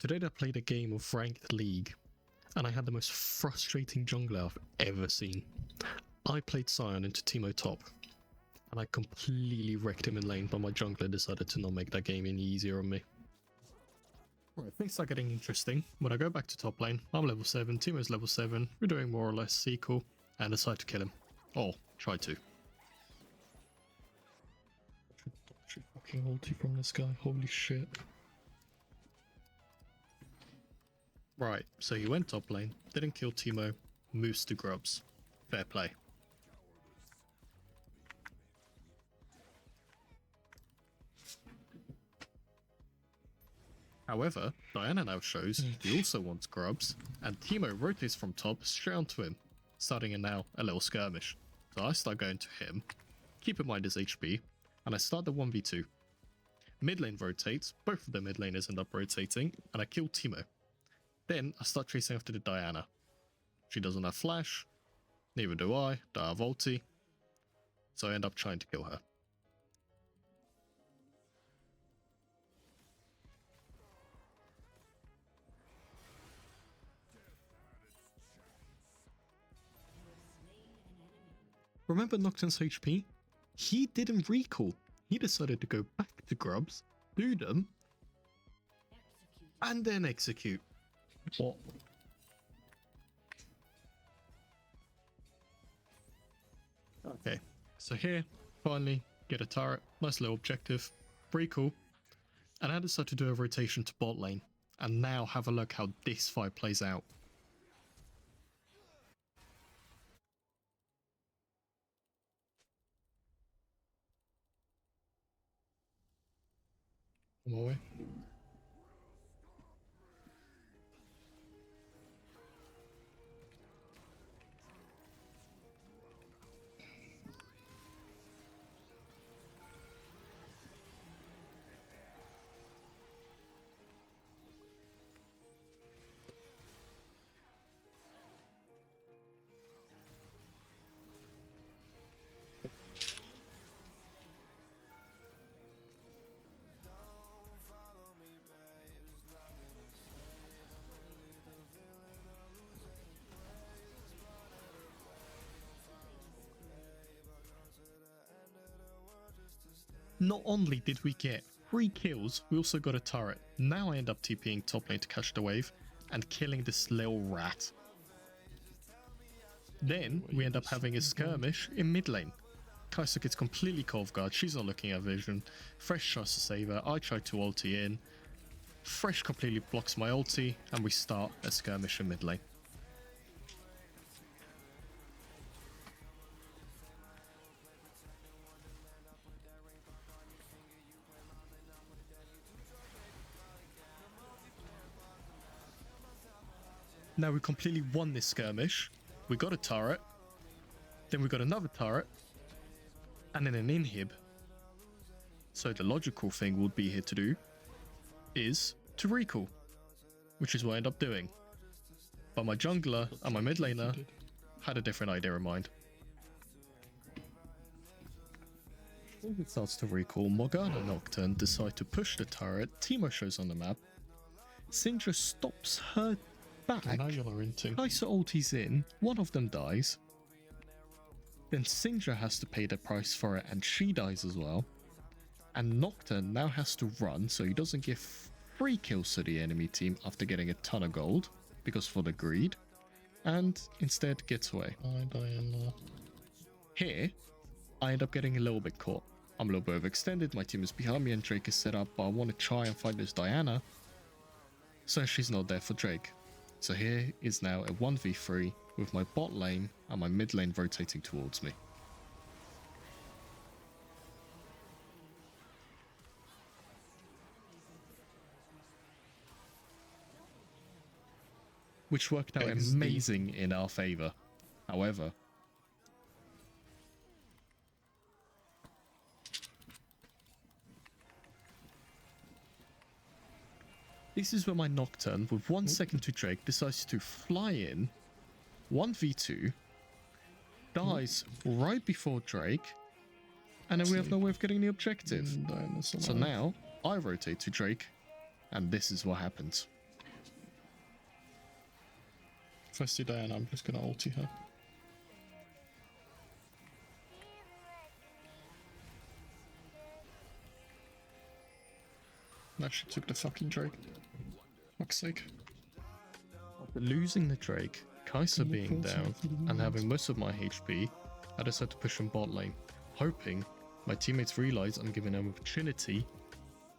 Today I played a game of Ranked League, and I had the most frustrating jungler I've ever seen. I played Sion into Teemo top, and I completely wrecked him in lane, but my jungler decided to not make that game any easier on me. Right, things start getting interesting. When I go back to top lane, I'm level 7, Teemo's level 7, we're doing more or less equal, and decide to kill him. Or, try to. Should fucking ulti from this guy, holy shit. Right, so he went top lane, didn't kill Teemo, moves to Grubs. Fair play. However, Diana now shows he also wants Grubs, and Teemo rotates from top straight onto him, starting in now a little skirmish. So I start going to him, keep in mind his HP, and I start the 1v2. Mid lane rotates, both of the mid laners end up rotating, and I kill Teemo. Then I start chasing after the Diana. She doesn't have flash, neither do I, don't have ulti, so I end up trying to kill her. Remember Nocturne's HP? He didn't recall. He decided to go back to Grubs, do them, and then execute. What? Okay, so here, finally, get a turret. Nice little objective. Pretty cool. And I decided to do a rotation to bot lane. And now have a look how this fight plays out. On my way. Not only did we get 3 kills, we also got a turret. Now I end up TPing top lane to catch the wave and killing this little rat. Then we end up having a skirmish in mid lane. Kai'Sa gets completely caught off guard, she's not looking at vision. Fresh tries to save her, I try to ulti in. Fresh completely blocks my ulti, and we start a skirmish in mid lane. Now we completely won this skirmish. We got a turret. Then we got another turret. And then an inhib. So the logical thing would be here to do is to recall. Which is what I end up doing. But my jungler and my mid laner had a different idea in mind. As it starts to recall, Morgana and Nocturne decide to push the turret. Teemo shows on the map. Syndra stops her back. Now you're into. Kai'Sa ultis in, one of them dies. Then Syndra has to pay the price for it and she dies as well. And Nocturne now has to run so he doesn't give 3 kills to the enemy team after getting a ton of gold, because for the greed, and instead gets away. Here, I end up getting a little bit caught. I'm a little bit overextended, my team is behind me and Drake is set up, but I want to try and fight this Diana. So she's not there for Drake. So here is now a 1v3 with my bot lane and my mid lane rotating towards me. Which worked out amazing in our favor. However, this is where my Nocturne, with 1 second to Drake, decides to fly in, 1v2, dies right before Drake, and then we have no way of getting the objective. So now, I rotate to Drake, and this is what happens. If I see Diana, I'm just gonna ulti her. No, she took the fucking Drake. Fuck's sake. After losing the Drake, Kai'Sa being down, and having most of my HP, I decided to push in bot lane, hoping my teammates realize I'm giving them an opportunity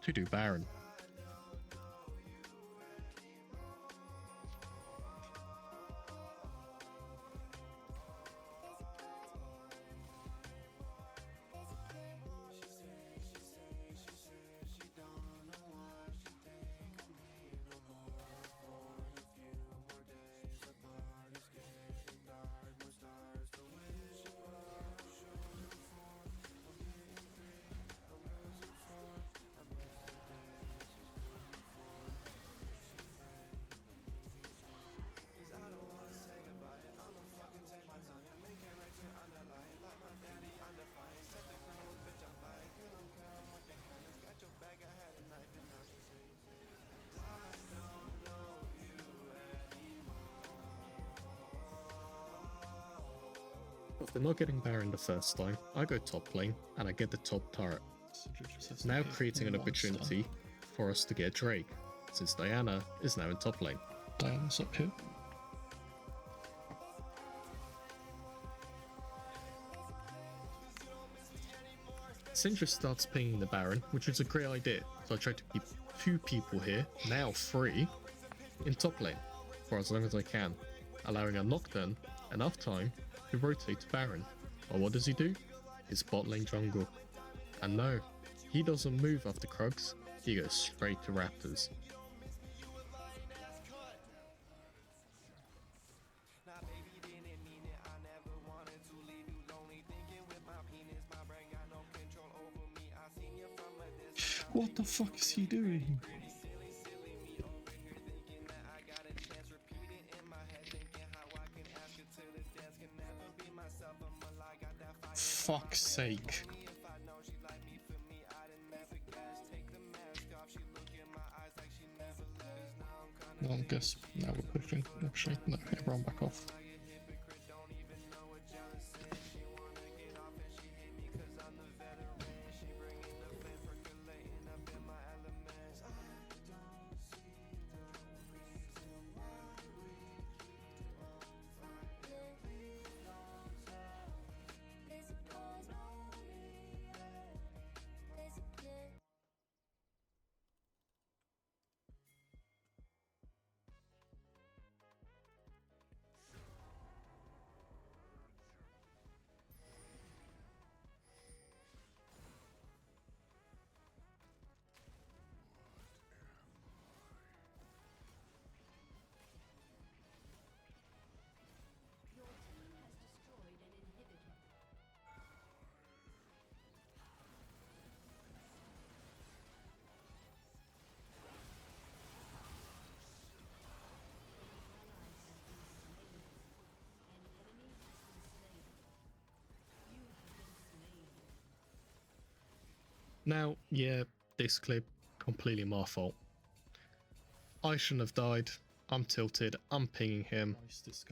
to do Baron. After not getting Baron the first time, I go top lane and I get the top turret, now creating an opportunity for us to get Drake, since Diana is now in top lane. Diana's up here. Syndra starts pinging the Baron, which is a great idea, so I try to keep 2 people here, now 3, in top lane, for as long as I can, allowing a Nocturne enough time to rotate to Baron. But what does he do? His bot lane jungle. And no, he doesn't move after Krugs, he goes straight to Raptors. What the fuck is he doing? Fuck's sake. Well, I guess now we're pushing. Actually, no, everyone back off. Now, yeah, this clip, completely my fault. I shouldn't have died. I'm tilted. I'm pinging him.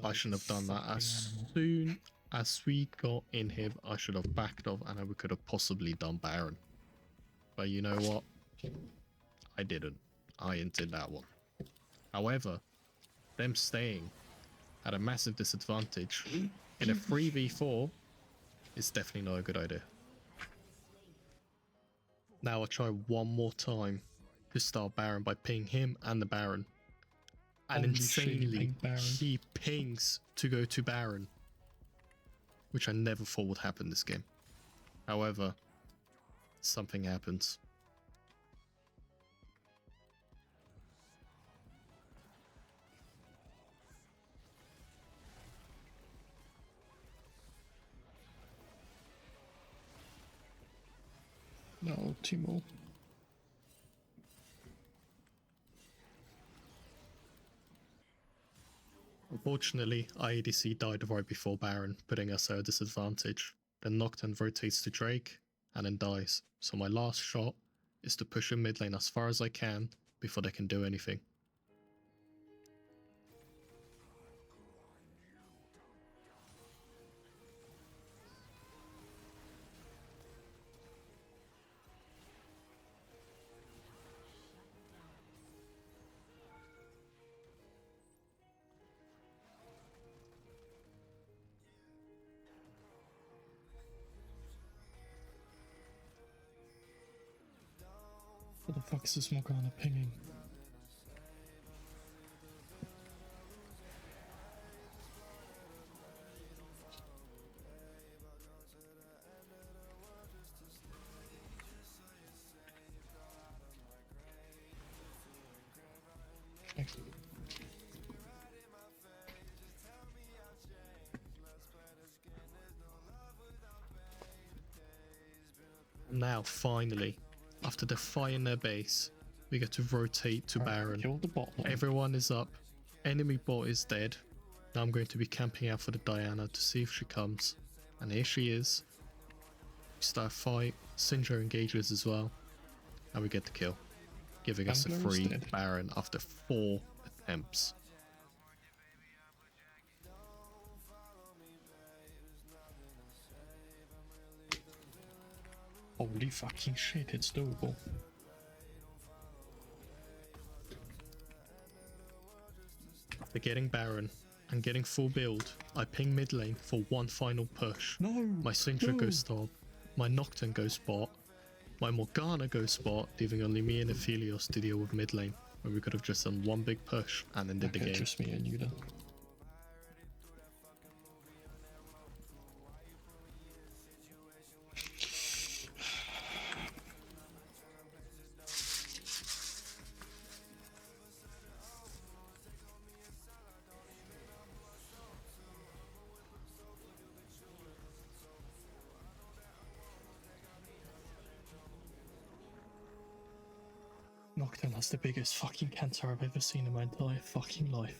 I shouldn't have done that. As soon as we got in him, I should have backed off and we could have possibly done Baron. But you know what? I didn't. I did that one. However, them staying at a massive disadvantage in a 3v4 is definitely not a good idea. Now I'll try one more time to start Baron by pinging him and the Baron. And insanely, he pings to go to Baron, which I never thought would happen this game. However, something happens. No, Timo. Unfortunately, IADC died right before Baron, putting us at a disadvantage. Then Nocturne rotates to Drake, and then dies. So my last shot is to push in mid lane as far as I can before they can do anything. What the fuck is this Morgana pinging? Now, finally, after defying their base, we get to rotate to Baron. Kill the bot lane. Everyone is up. Enemy bot is dead. Now I'm going to be camping out for the Diana to see if she comes. And here she is. We start a fight. Syndra engages as well. And we get the kill, giving us a free Baron after 4 attempts. Holy fucking shit, it's doable. After getting Baron and getting full build, I ping mid lane for one final push. No! My Syndra goes top, my Nocturne goes bot, my Morgana goes bot, leaving only me and Aphelios to deal with mid lane, where we could have just done one big push and ended the game. Just me and you then. Nocturne has the biggest fucking cancer I've ever seen in my entire fucking life.